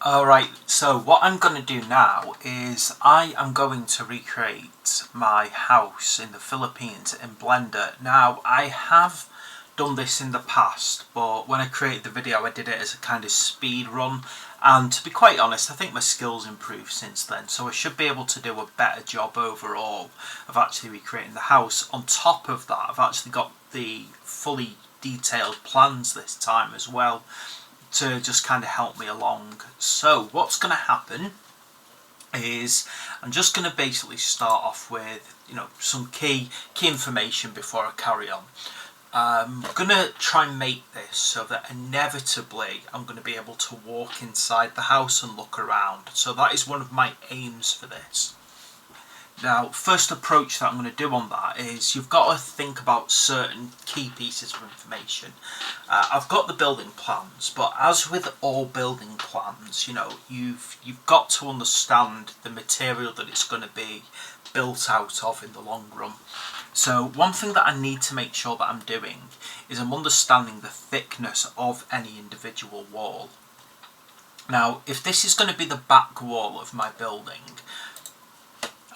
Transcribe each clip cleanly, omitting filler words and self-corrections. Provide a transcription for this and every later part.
Alright, so what I'm going to do now is I am going to recreate my house in the Philippines in Blender. Now, I have done this in the past, but when I created the video I did it as a kind of speed run, and to be quite honest I think my skills improved since then, so I should be able to do a better job overall of actually recreating the house. On top of that, I've actually got the fully detailed plans this time as well, to just kind of help me along. So what's going to happen is I'm just going to basically start off with, some key information before I carry on. I'm going to try and make this so that inevitably I'm going to be able to walk inside the house and look around. So that is one of my aims for this. Now, first approach that I'm going to do on that is you've got to think about certain key pieces of information. I've got the building plans, but as with all building plans, you've got to understand the material that it's going to be built out of in the long run. So one thing that I need to make sure that I'm doing is I'm understanding the thickness of any individual wall. Now, if this is going to be the back wall of my building,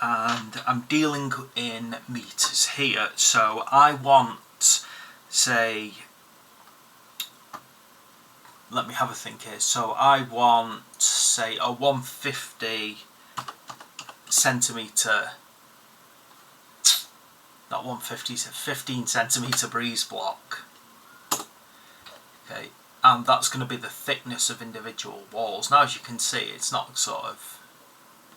and I'm dealing in meters here, so I want, say, let me have a think here, so I want, say, a 150 centimetre, not 150, it's a 15 centimetre breeze block. Okay, and that's going to be the thickness of individual walls. Now, as you can see, it's not sort of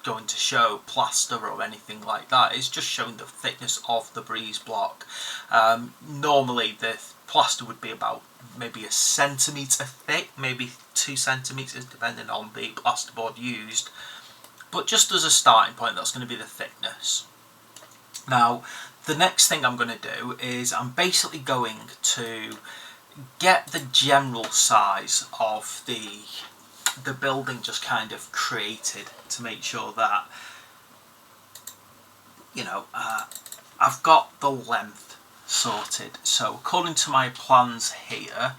going to show plaster or anything like that. It's just showing the thickness of the breeze block. Normally the plaster would be about maybe a centimetre thick, maybe 2 centimetres depending on the plasterboard used, but just as a starting point that's going to be the thickness. Now the next thing I'm going to do is I'm basically going to get the general size of the building just kind of created, to make sure that I've got the length sorted. So according to my plans here,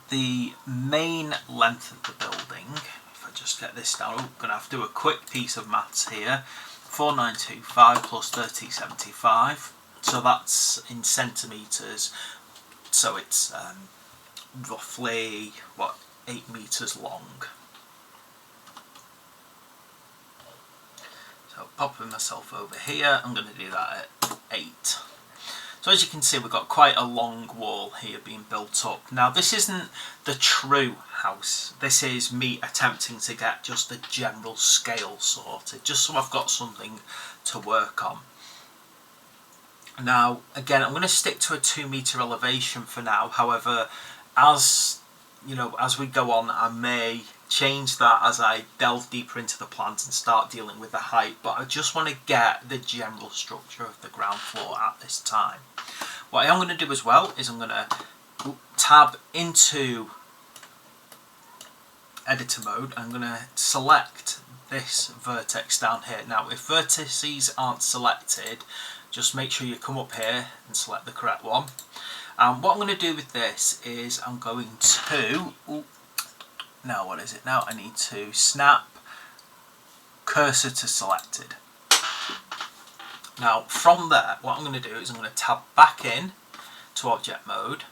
the main length of the building, if I just get this down, I'm going to have to do a quick piece of maths here, 4925 plus 3075, so that's in centimetres, so it's roughly 8 metres long. So popping myself over here, I'm going to do that at 8. So as you can see, we've got quite a long wall here being built up. Now this isn't the true house, this is me attempting to get just the general scale sorted, just so I've got something to work on. Now again, I'm going to stick to a 2 metre elevation for now. However, as we go on, I may change that as I delve deeper into the plans and start dealing with the height, but I just want to get the general structure of the ground floor at this time. What I am going to do as well is I'm going to tab into editor mode. I'm going to select this vertex down here. Now if vertices aren't selected, just make sure you come up here and select the correct one. What I'm going to do with this is I'm going to, now what is it now? I need to snap cursor to selected. Now from there, what I'm going to do is I'm going to tab back in to object mode,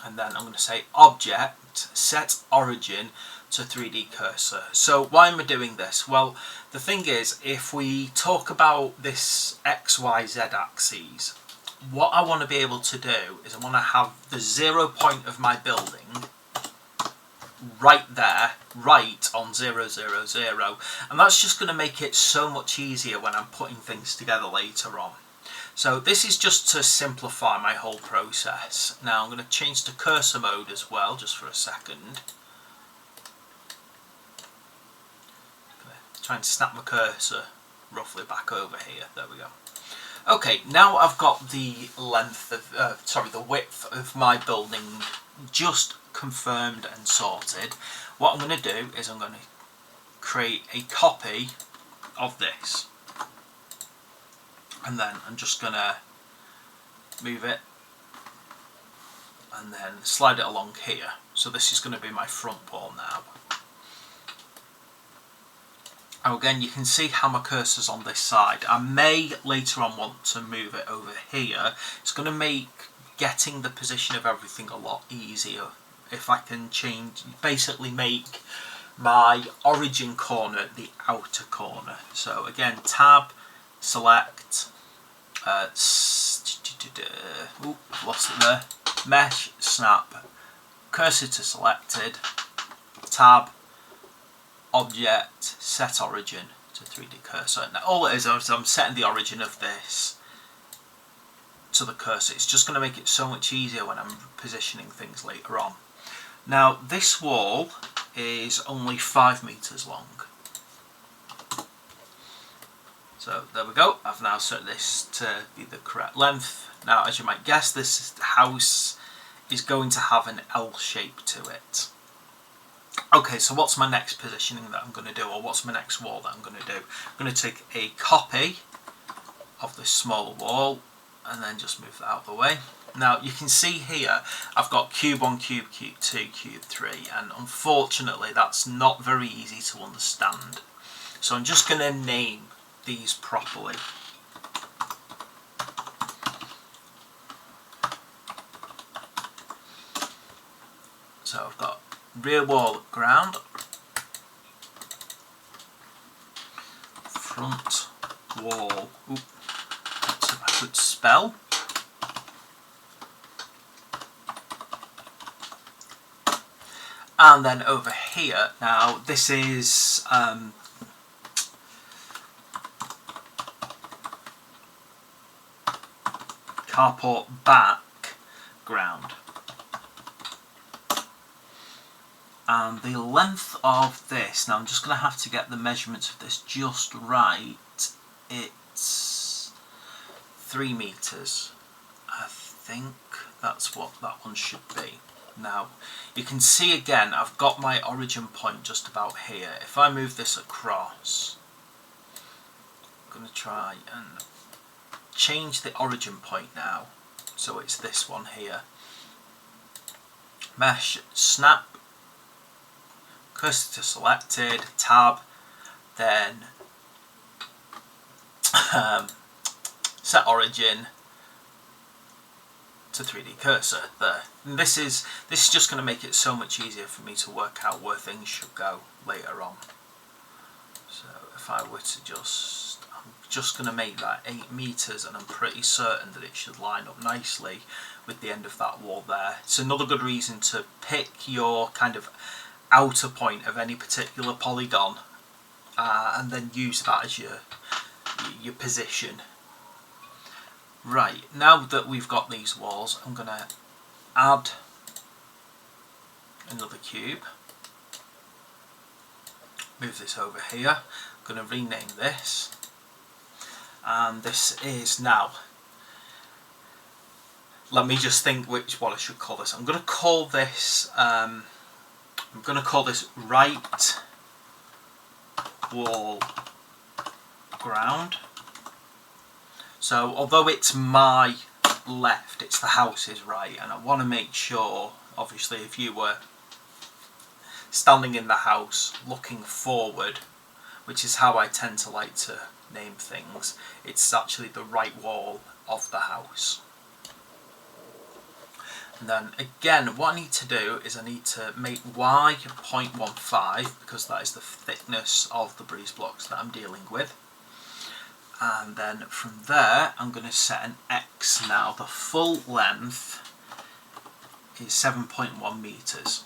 and then I'm going to say object, set origin to 3D cursor. So why am I doing this? Well, the thing is, if we talk about this XYZ axes, what I want to be able to do is I want to have the 0 point of my building right there, right on 0, 0, 0, and that's just going to make it so much easier when I'm putting things together later on. So this is just to simplify my whole process. Now I'm going to change to cursor mode as well, just for a second. Try and snap my cursor roughly back over here. There we go. Okay, now I've got the length of, the width of my building just confirmed and sorted. What I'm going to do is I'm going to create a copy of this, and then I'm just going to move it and then slide it along here. So this is going to be my front wall now. Now again, you can see how my cursor's on this side. I may later on want to move it over here. It's going to make getting the position of everything a lot easier if I can change, basically make my origin corner the outer corner. So again, tab, select, lost it there, mesh, snap, cursor to selected, tab, object, set origin to 3D cursor. Now all it is I'm setting the origin of this to the cursor. It's just going to make it so much easier when I'm positioning things later on. Now this wall is only 5 meters long. So there we go, I've now set this to be the correct length. Now as you might guess, this house is going to have an L shape to it. Okay, so what's my next positioning that I'm going to do, or what's my next wall that I'm going to do? I'm going to take a copy of this smaller wall and then just move that out of the way. Now you can see here I've got cube 1, cube 2, cube 3, and unfortunately that's not very easy to understand. So I'm just going to name these properly. So I've got rear wall ground, front wall, that's if I could spell, and then over here, now this is carport back ground. And the length of this, now I'm just going to have to get the measurements of this just right, it's 3 meters. I think that's what that one should be. Now you can see again I've got my origin point just about here. If I move this across, I'm going to try and change the origin point now, so it's this one here. Mesh, snap, cursor to selected, tab, then set origin to 3D cursor there. And this is just going to make it so much easier for me to work out where things should go later on. So if I were to I'm just going to make that 8 meters, and I'm pretty certain that it should line up nicely with the end of that wall there. It's another good reason to pick your kind of outer point of any particular polygon and then use that as your position. Right, now that we've got these walls, I'm going to add another cube, move this over here, I'm going to rename this, and this is now, let me just think what I should call this. I'm going to call this right wall ground. So although it's my left, it's the house's right, and I want to make sure, obviously if you were standing in the house looking forward, which is how I tend to like to name things, it's actually the right wall of the house. And then again, what I need to do is I need to make y 0.15, because that is the thickness of the breeze blocks that I'm dealing with. And then from there I'm going to set an x. Now the full length is 7.1 meters.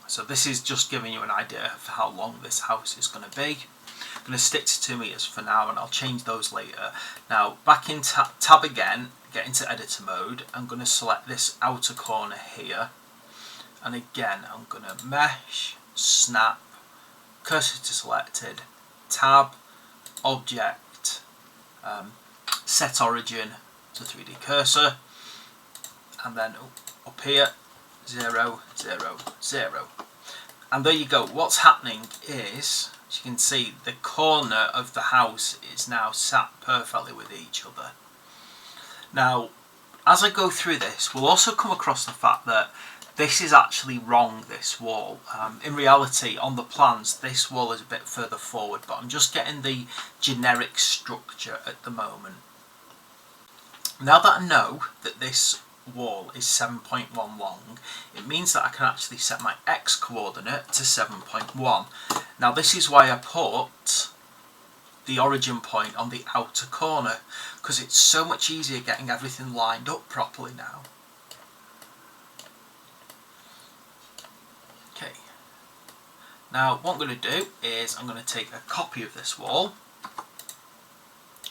So this is just giving you an idea of how long this house is going to be. I'm going to stick to 2 meters for now, and I'll change those later. Now back in tab again, get into editor mode. I'm going to select this outer corner here, and again I'm going to mesh, snap, cursor to selected, tab, object, set origin to 3D cursor, and then up here 0, 0, 0. And there you go. What's happening is, as you can see, the corner of the house is now sat perfectly with each other. Now as I go through this, we'll also come across the fact that this is actually wrong, this wall. In reality, on the plans, this wall is a bit further forward, but I'm just getting the generic structure at the moment. Now that I know that this wall is 7.1 long, it means that I can actually set my x coordinate to 7.1. Now this is why I put the origin point on the outer corner, because it's so much easier getting everything lined up properly now. Okay, now what I'm going to do is I'm going to take a copy of this wall,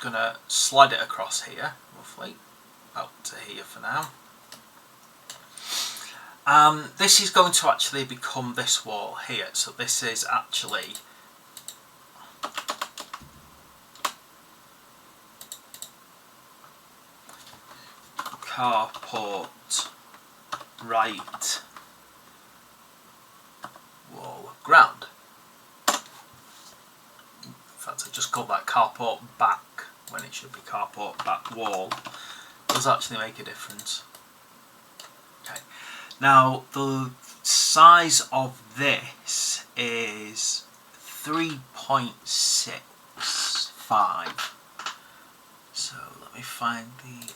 going to slide it across here, roughly, out to here for now. This is going to actually become this wall here, so this is actually carport right wall ground. In fact, I just called that carport back when it should be carport back wall. It does actually make a difference. Okay, now the size of this is 3.65. So let me find the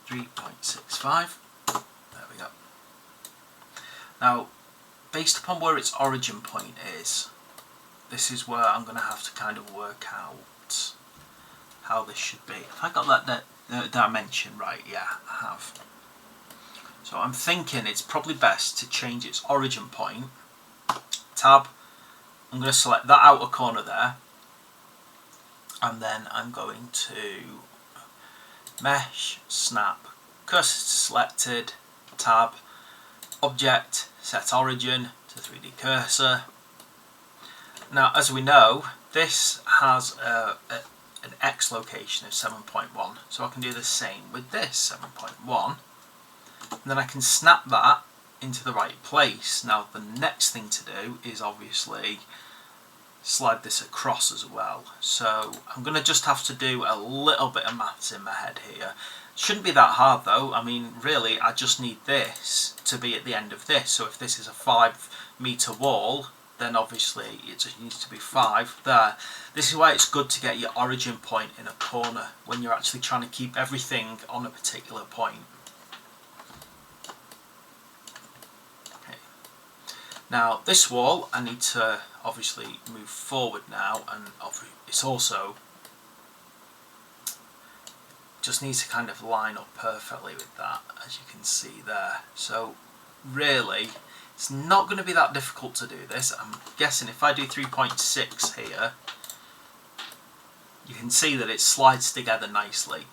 3.65. There we go. Now, based upon where its origin point is, this is where I'm going to have to kind of work out how this should be. Have I got that dimension right? Yeah, I have. So I'm thinking it's probably best to change its origin point. Tab. I'm going to select that outer corner there, and then I'm going to mesh, snap, cursor selected, tab, object, set origin to 3D cursor. Now, as we know, this has an X location of 7.1, so I can do the same with this 7.1, and then I can snap that into the right place. Now, the next thing to do is obviously slide this across as well. So I'm going to just have to do a little bit of maths in my head here. Shouldn't be that hard though. I mean, really, I just need this to be at the end of this. So if this is a 5-meter wall, then obviously it just needs to be 5 there. This is why it's good to get your origin point in a corner when you're actually trying to keep everything on a particular point. Okay. Now this wall, I need to obviously move forward now, and it's also just needs to kind of line up perfectly with that, as you can see there. So really, it's not going to be that difficult to do this. I'm guessing if I do 3.6 here, you can see that it slides together nicely,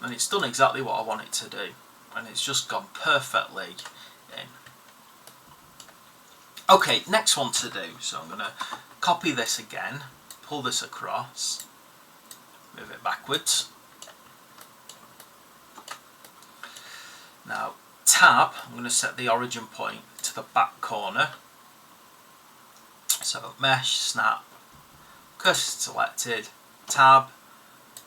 and it's done exactly what I want it to do, and it's just gone perfectly in. Okay, next one to do, so I'm going to copy this again, pull this across, move it backwards. Now, tab, I'm going to set the origin point to the back corner. So, mesh, snap, cursor selected, tab,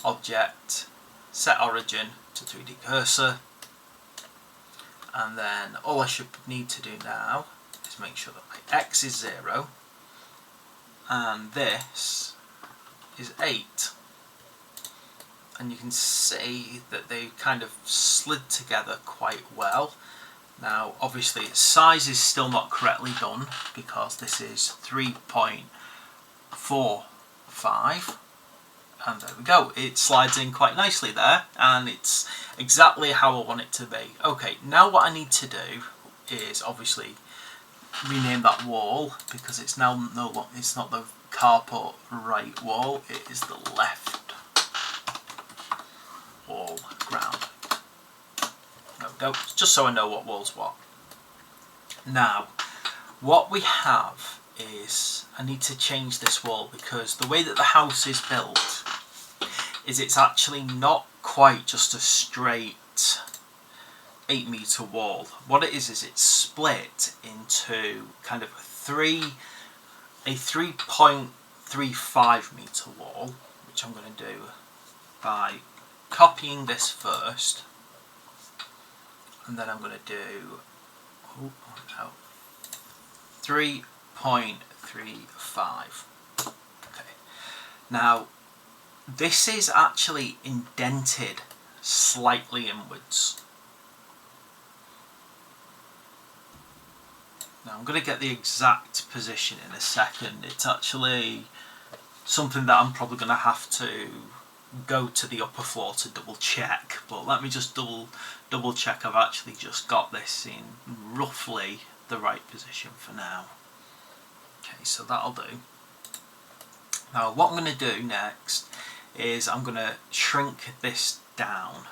object, set origin to 3D cursor. And then all I should need to do now is make sure that my X is 0 and this is 8. And you can see that they kind of slid together quite well. Now obviously its size is still not correctly done because this is 3.45, and there we go, it slides in quite nicely there, and it's exactly how I want it to be. Okay, now what I need to do is obviously rename that wall, because it's now it's not the carport right wall, it is the left wall ground. There we go, just so I know what wall's what. Now, what we have is, I need to change this wall, because the way that the house is built is it's actually not quite just a straight 8-meter wall. What it is it's split into kind of a 3.35 meter wall, which I'm going to do by copying this first, and then I'm going to do oh no, 3.35. Okay. Now, this is actually indented slightly inwards. Now I'm going to get the exact position in a second. It's actually something that I'm probably going to have to go to the upper floor to double check, but let me just double check I've actually just got this in roughly the right position for now. Okay, so that'll do. Now what I'm going to do next is I'm going to shrink this down.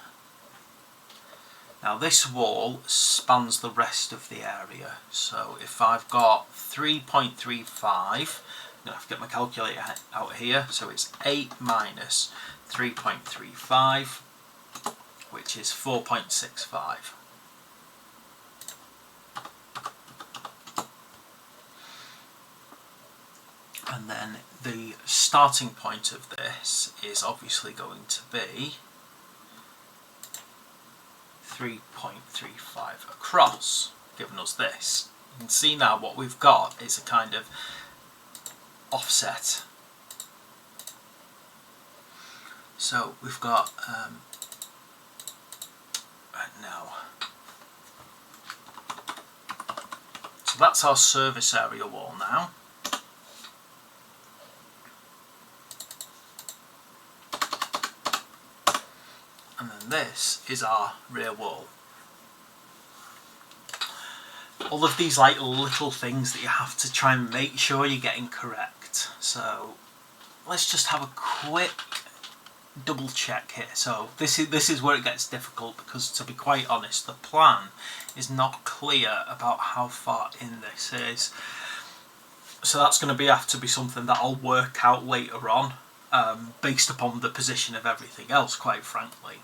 Now this wall spans the rest of the area, so if I've got 3.35, I'm going to have to get my calculator out here, so it's 8 minus 3.35, which is 4.65. And then the starting point of this is obviously going to be 3.35 across, giving us this. You can see now what we've got is a kind of offset. So we've got now. So that's our service area wall now. And then this is our rear wall. All of these like little things that you have to try and make sure you're getting correct. So let's just have a quick double check here. So this is where it gets difficult, because to be quite honest, the plan is not clear about how far in this is. So that's going to have to be something that I'll work out later on, based upon the position of everything else, quite frankly.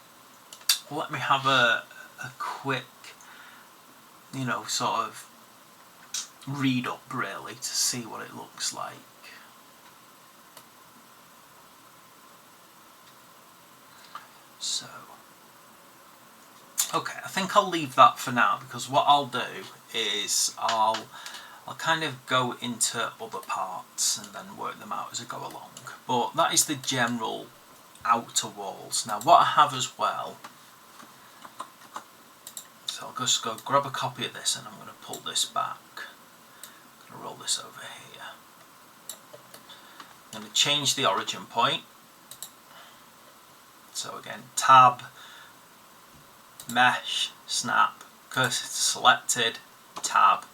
Let me have a quick, you know, sort of read up really to see what it looks like. So, okay, I think I'll leave that for now, because what I'll do is I'll kind of go into other parts and then work them out as I go along. But that is the general outer walls. Now what I have as well, so I'll just go grab a copy of this and I'm going to pull this back. I'm going to roll this over here. I'm going to change the origin point. So again, tab, mesh, snap, cursor to selected, tab,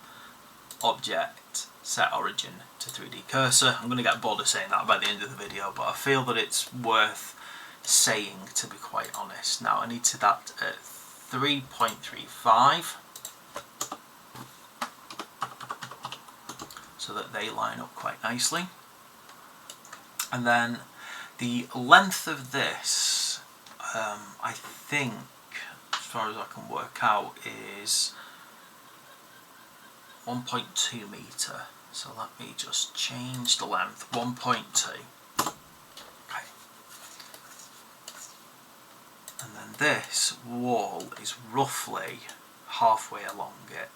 object, set origin to 3D cursor. I'm going to get bored of saying that by the end of the video, but I feel that it's worth saying, to be quite honest. Now I need to that at 3.35 so that they line up quite nicely. And then the length of this, I think, as far as I can work out, is 1.2 metre. So let me just change the length, 1.2. Okay. And then this wall is roughly halfway along it.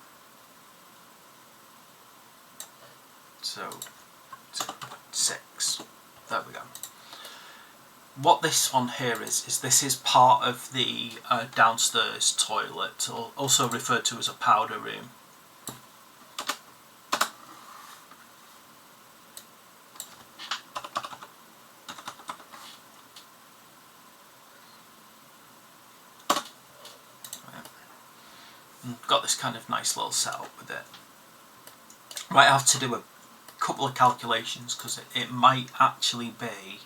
So 2.6. There we go. What this one here is this is part of the downstairs toilet, also referred to as a powder room. Got this kind of nice little setup with it. Might have to do a couple of calculations, because it might actually be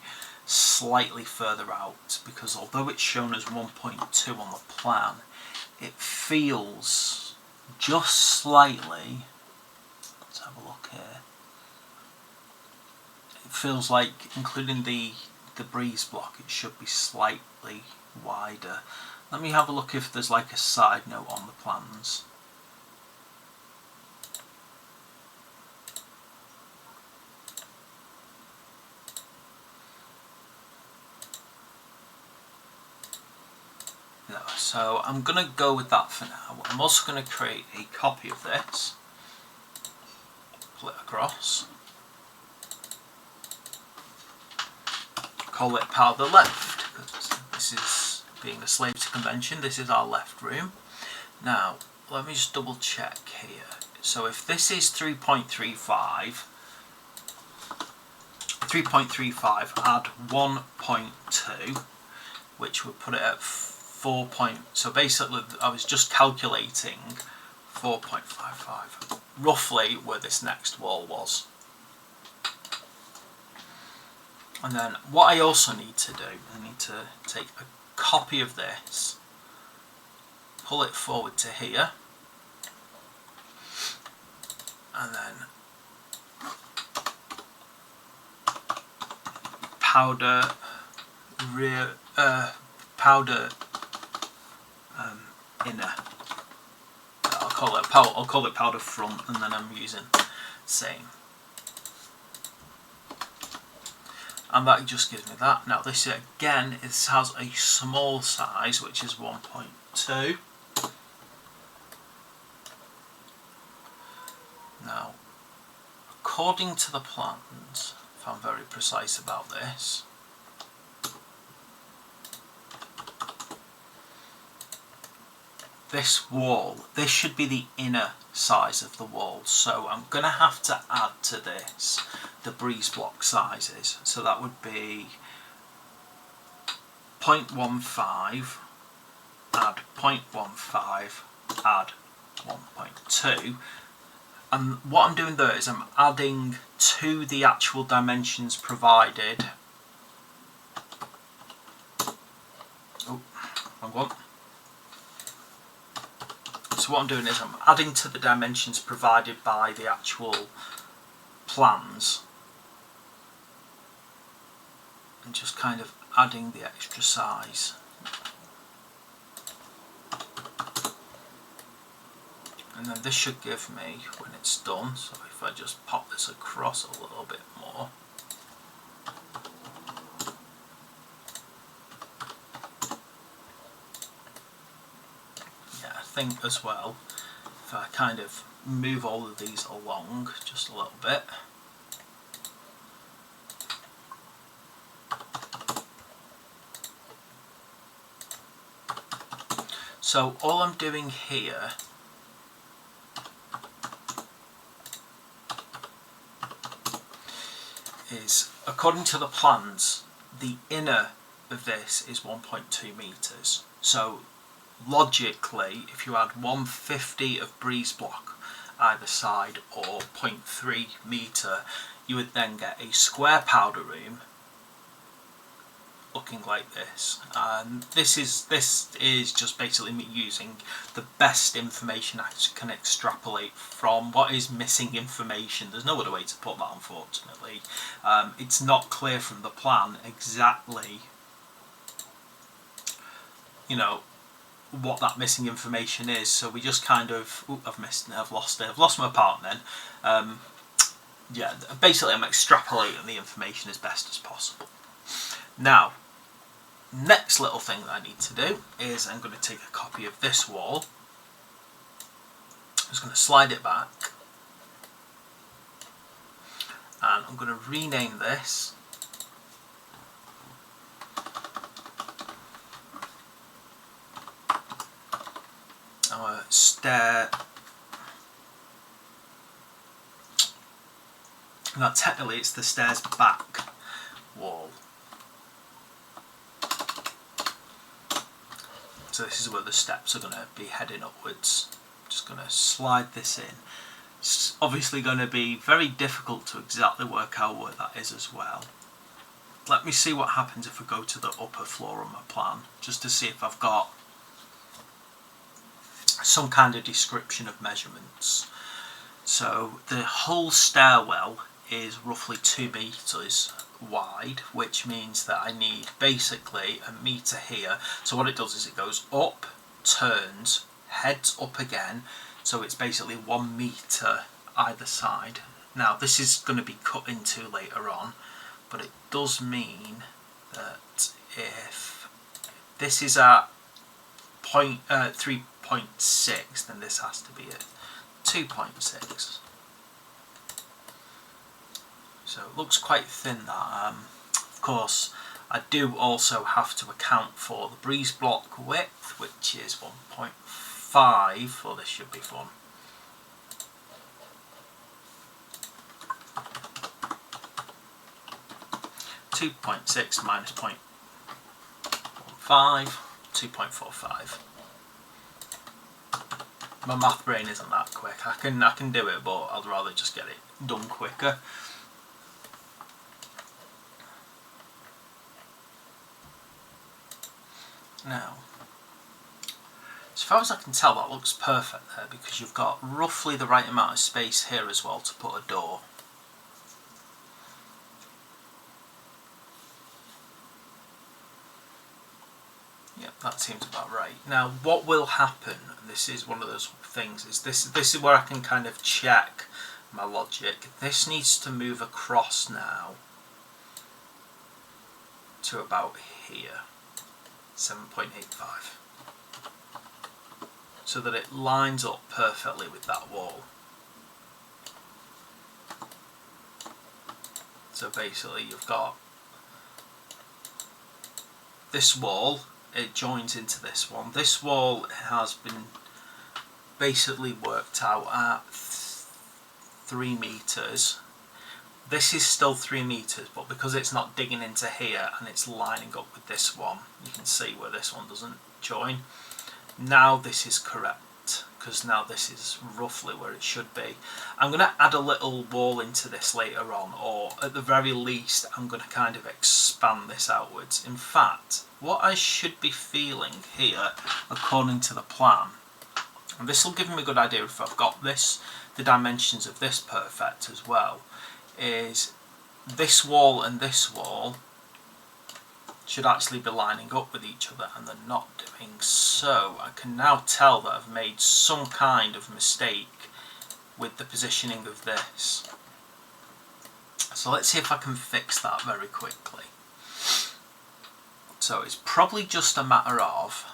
slightly further out, because although it's shown as 1.2 on the plan, it feels just slightly, let's have a look here, it feels like, including the breeze block, it should be slightly wider. Let me have a look if there's like a side note on the plans. No, so I'm going to go with that for now. I'm also going to create a copy of this, pull it across, call it part of the left, because this is, being a slave to convention, this is our left room. Now, let me just double check here. So if this is 3.35, add 1.2, which would put it at 4 point. So basically, I was just calculating 4.55, roughly where this next wall was. And then what I also need to do, I need to take a copy of this, pull it forward to here, and then powder inner. I'll call it powder front, and then I'm using same. And that just gives me that. Now this again, it has a small size, which is 1.2. Now, according to the plans, if I'm very precise about this, this wall, this should be the inner size of the wall, so I'm going to have to add to this the breeze block sizes. So that would be 0.15, add 0.15, add 1.2, and what I'm doing there is I'm adding to the actual dimensions provided. Oh, wrong one. So what I'm doing is I'm adding to the dimensions provided by the actual plans, and just kind of adding the extra size. And then this should give me, when it's done, so if I just pop this across a little bit more, yeah, I think as well, if I kind of move all of these along just a little bit, so all I'm doing here is, according to the plans, the inner of this is 1.2 meters. So logically, if you add 150 of breeze block either side, or 0.3 meter, you would then get a square powder room looking like this. And this is just basically me using the best information I can extrapolate from what is missing information. There's no other way to put that, unfortunately. It's not clear from the plan exactly, you know, what that missing information is, so we just kind of, I've lost my part then. Yeah, basically I'm extrapolating the information as best as possible. Now, next little thing that I need to do is I'm going to take a copy of this wall. I'm just going to slide it back, and I'm going to rename this our stair. Now technically it's the stairs back wall. So this is where the steps are going to be heading upwards. Just going to slide this in. It's obviously going to be very difficult to exactly work out where that is as well. Let me see what happens if we go to the upper floor on my plan, just to see if I've got some kind of description of measurements. So the whole stairwell is roughly 2 meters wide, which means that I need basically a meter here. So what it does is it goes up, turns, heads up again, so it's basically 1 meter either side. Now this is going to be cut into later on, but it does mean that if this is at 3.6, then this has to be a 2.6. So it looks quite thin, that. Of course, I do also have to account for the breeze block width, which is 1.5, well, this should be fun. (2.6 minus 0.15, 2.45. My math brain isn't that quick. I can do it, but I'd rather just get it done quicker. Now, as far as I can tell, that looks perfect there, because you've got roughly the right amount of space here as well to put a door. Yep, that seems about right. Now, what will happen, and this is one of those things, is this is where I can kind of check my logic. This needs to move across now to about here, 7.85, so that it lines up perfectly with that wall. So basically you've got this wall, it joins into this one. This wall has been basically worked out at 3 meters. This is still 3 meters, but because it's not digging into here and it's lining up with this one, you can see where this one doesn't join. Now this is correct, because now this is roughly where it should be. I'm going to add a little wall into this later on, or at the very least I'm going to kind of expand this outwards. In fact, what I should be feeling here, according to the plan, and this will give me a good idea if I've got this, the dimensions of this perfect as well, is this wall and this wall should actually be lining up with each other, and they're not doing so. I can now tell that I've made some kind of mistake with the positioning of this. So let's see if I can fix that very quickly. So it's probably just a matter of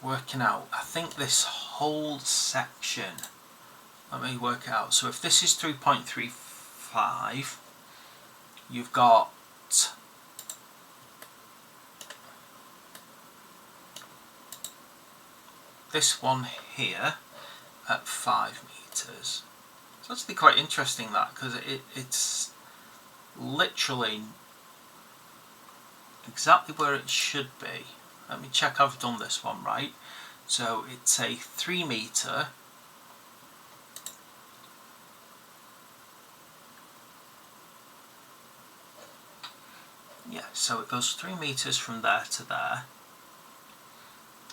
working out, I think this whole section, let me work it out. So if this is 3.35, you've got this one here at 5 meters. It's actually quite interesting, that, because it's literally exactly where it should be. Let me check I've done this one right. So it's a 3 meter. Yeah, so it goes 3 meters from there to there,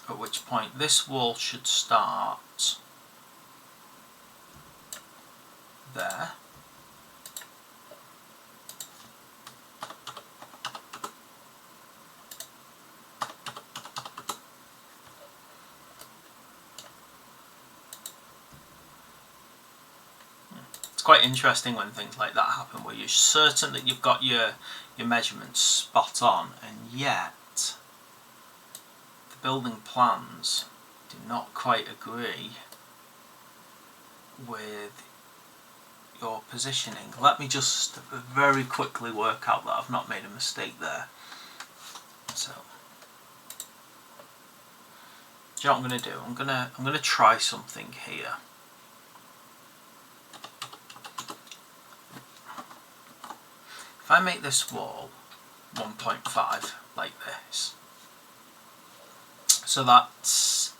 at which point this wall should start there. It's quite interesting when things like that happen, where you're certain that you've got your measurements spot on, and yet the building plans do not quite agree with your positioning. Let me just very quickly work out that I've not made a mistake there. So, do you know what I'm going to do? I'm going to try something here. If I make this wall 1.5 like this, so that's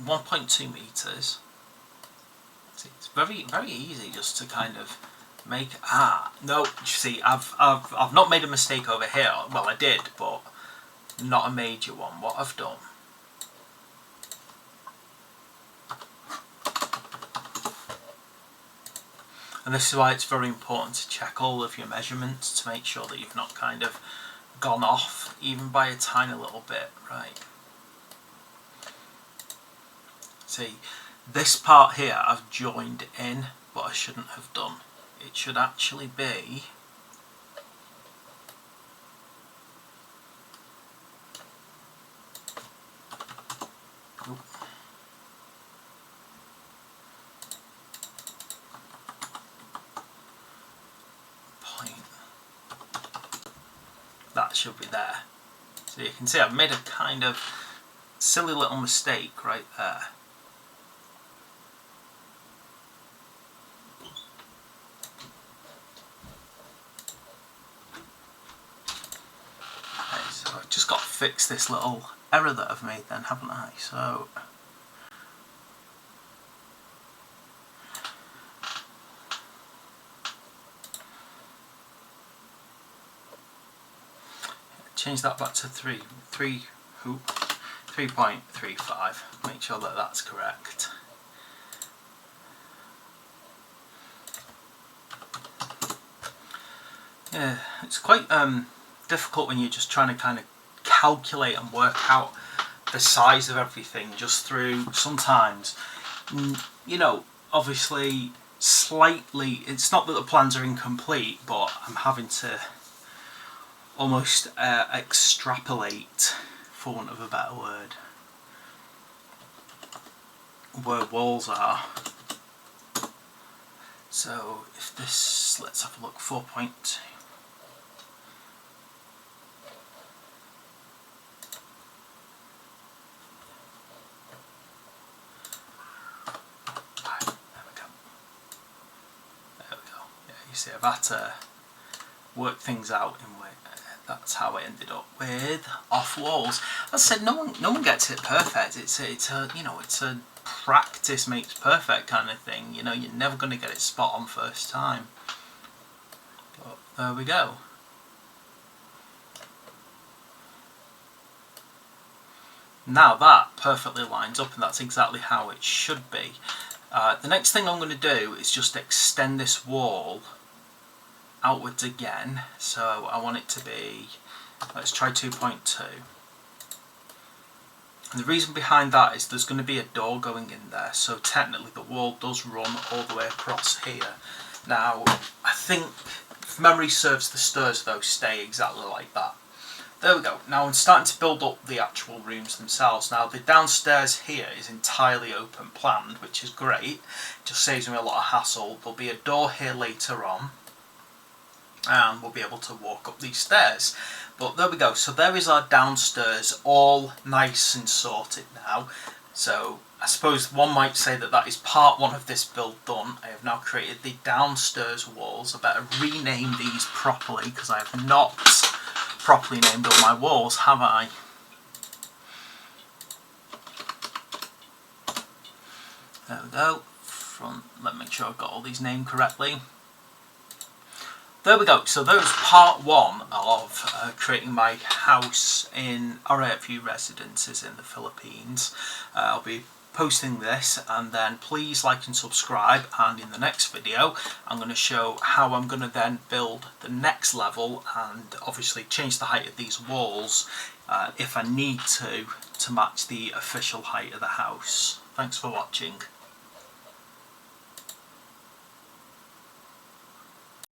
1.2 meters. See, it's very easy just to kind of make, no, you see, I've not made a mistake over here. Well, I did, but not a major one. What I've done, and this is why it's very important to check all of your measurements to make sure that you've not kind of gone off even by a tiny little bit, right? See, this part here I've joined in, but I shouldn't have done. It should actually be should be there. So you can see I've made a kind of silly little mistake right there. Okay, so I've just got to fix this little error that I've made then, haven't I? So change that back to 3.35. Make sure that that's correct. Yeah, it's quite difficult when you're just trying to kind of calculate and work out the size of everything just through sometimes, you know, obviously slightly, it's not that the plans are incomplete, but I'm having to almost extrapolate, for want of a better word, where walls are. So if this, let's have a look, 4.2. You see, I've had to work things out in way. That's how I ended up with off walls. As I said, no one gets it perfect. It's a you know, it's a practice makes perfect kind of thing. You know, you're never going to get it spot on first time. But there we go. Now that perfectly lines up, and that's exactly how it should be. The next thing I'm going to do is just extend this wall outwards again. So I want it to be, let's try 2.2. And the reason behind that is there's going to be a door going in there, so technically the wall does run all the way across here. Now I think, if memory serves, the stairs though stay exactly like that. There we go. Now I'm starting to build up the actual rooms themselves. Now the downstairs here is entirely open planned, which is great. It just saves me a lot of hassle. There'll be a door here later on, and we'll be able to walk up these stairs. But there we go. So there is our downstairs, all nice and sorted now. So I suppose one might say that that is part one of this build done. I have now created the downstairs walls. I better rename these properly, because I have not properly named all my walls, have I? There we go. Front. Let me make sure I've got all these named correctly. There we go. So there's part one of creating my house in Arayat View Residences in the Philippines. I'll be posting this, and then please like and subscribe, and in the next video I'm going to show how I'm going to then build the next level, and obviously change the height of these walls if I need to match the official height of the house. Thanks for watching.